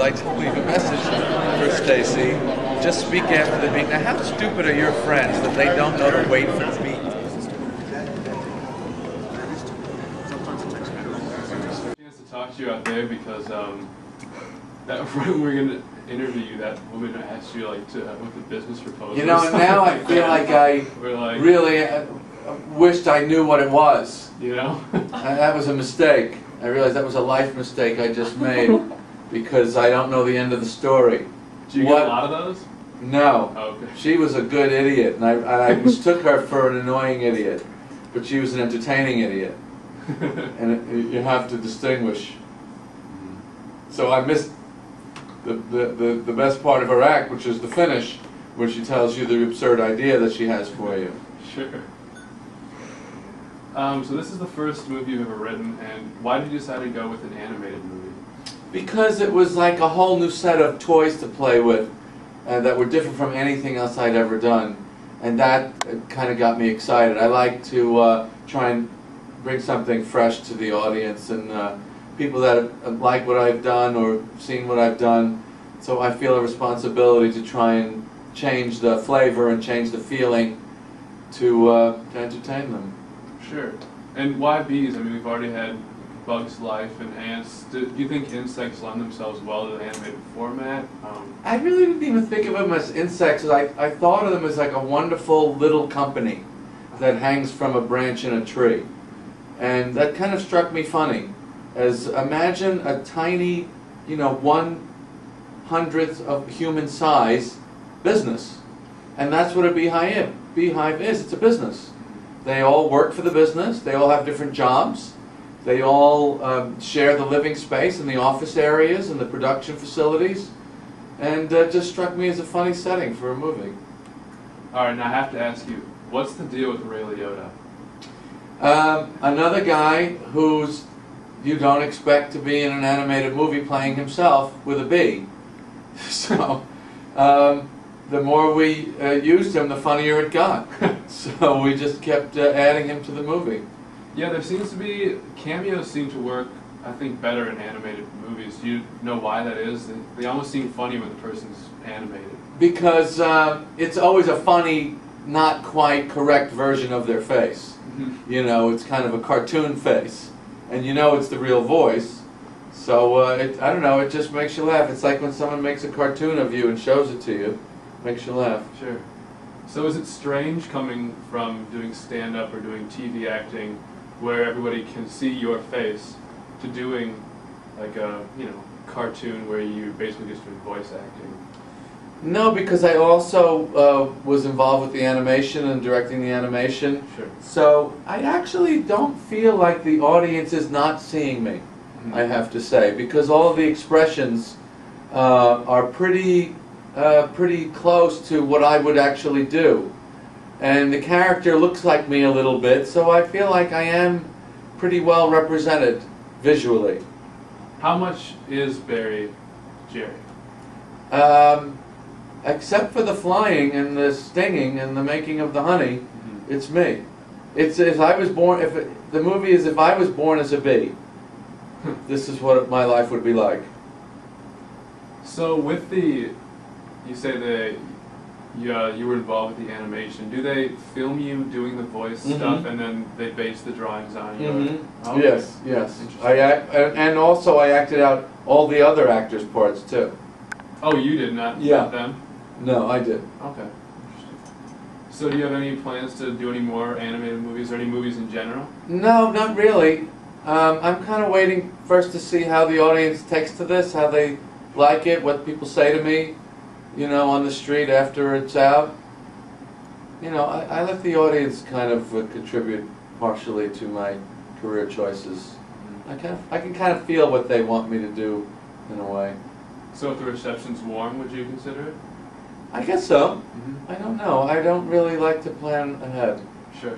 like to leave a message for Stacy. Just speak after the beat. Now, how stupid are your friends that they don't know to wait for the beat? Chance to talk to you out there because that when we were gonna interview you, that woman asked you like with the business proposal. You know, and now I feel like I really wished I knew what it was. You know, that was a mistake. I realized that was a life mistake I just made because I don't know the end of the story. Did you get a lot of those? No. Oh, okay. She was a good idiot, and I mistook her for an annoying idiot, but she was an entertaining idiot. And you have to distinguish. So I missed the best part of her act, which is the finish, where she tells you the absurd idea that she has for you. Sure. So this is the first movie you've ever written, and why did you decide to go with an animated movie? Because it was like a whole new set of toys to play with that were different from anything else I'd ever done, and that kind of got me excited. I like to try and bring something fresh to the audience, and people that like what I've done or seen what I've done, so I feel a responsibility to try and change the flavor and change the feeling to entertain them. Sure. And why bees? I mean, we've already had Bugs Life and ants. Do you think insects lend themselves well to the animated format? I really didn't even think of them as insects. I thought of them as like a wonderful little company that hangs from a branch in a tree. And that kind of struck me funny. As imagine a tiny, 1/100th of human size business. And that's what a beehive is. It's a business. They all work for the business. They all have different jobs. They all share the living space and the office areas and the production facilities. And it just struck me as a funny setting for a movie. All right, now I have to ask you, what's the deal with Ray Liotta? Another guy who's you don't expect to be in an animated movie playing himself with a bee. So the more we used him, the funnier it got. So we just kept adding him to the movie. Yeah, there seems to be, cameos seem to work, I think, better in animated movies. Do you know why that is? They almost seem funny when the person's animated. Because it's always a funny, not quite correct version of their face. It's kind of a cartoon face. And it's the real voice. So, I don't know, it just makes you laugh. It's like when someone makes a cartoon of you and shows it to you. Makes you laugh. Sure. So is it strange coming from doing stand-up or doing TV acting where everybody can see your face to doing like a, cartoon where you're basically just doing voice acting? No, because I also was involved with the animation and directing the animation. Sure. So I actually don't feel like the audience is not seeing me, I have to say, because all of the expressions are pretty close to what I would actually do. And the character looks like me a little bit, so I feel like I am pretty well represented visually. How much is Barry Jerry? Except for the flying and the stinging and the making of the honey, it's me. It's if I was born. The movie is if I was born as a bee. This is what my life would be like. So with you say that you were involved with the animation. Do they film you doing the voice stuff and then they base the drawings on you? Oh, okay. Yes. And also I acted out all the other actors' parts too. Oh, you did not them? No, I did. Okay. Interesting. So do you have any plans to do any more animated movies or any movies in general? No, not really. I'm kind of waiting first to see how the audience takes to this, how they like it, what people say to me, on the street after it's out. I let the audience kind of contribute partially to my career choices. I can kind of feel what they want me to do in a way. So if the reception's warm, would you consider it? I guess so. I don't know. I don't really like to plan ahead. Sure.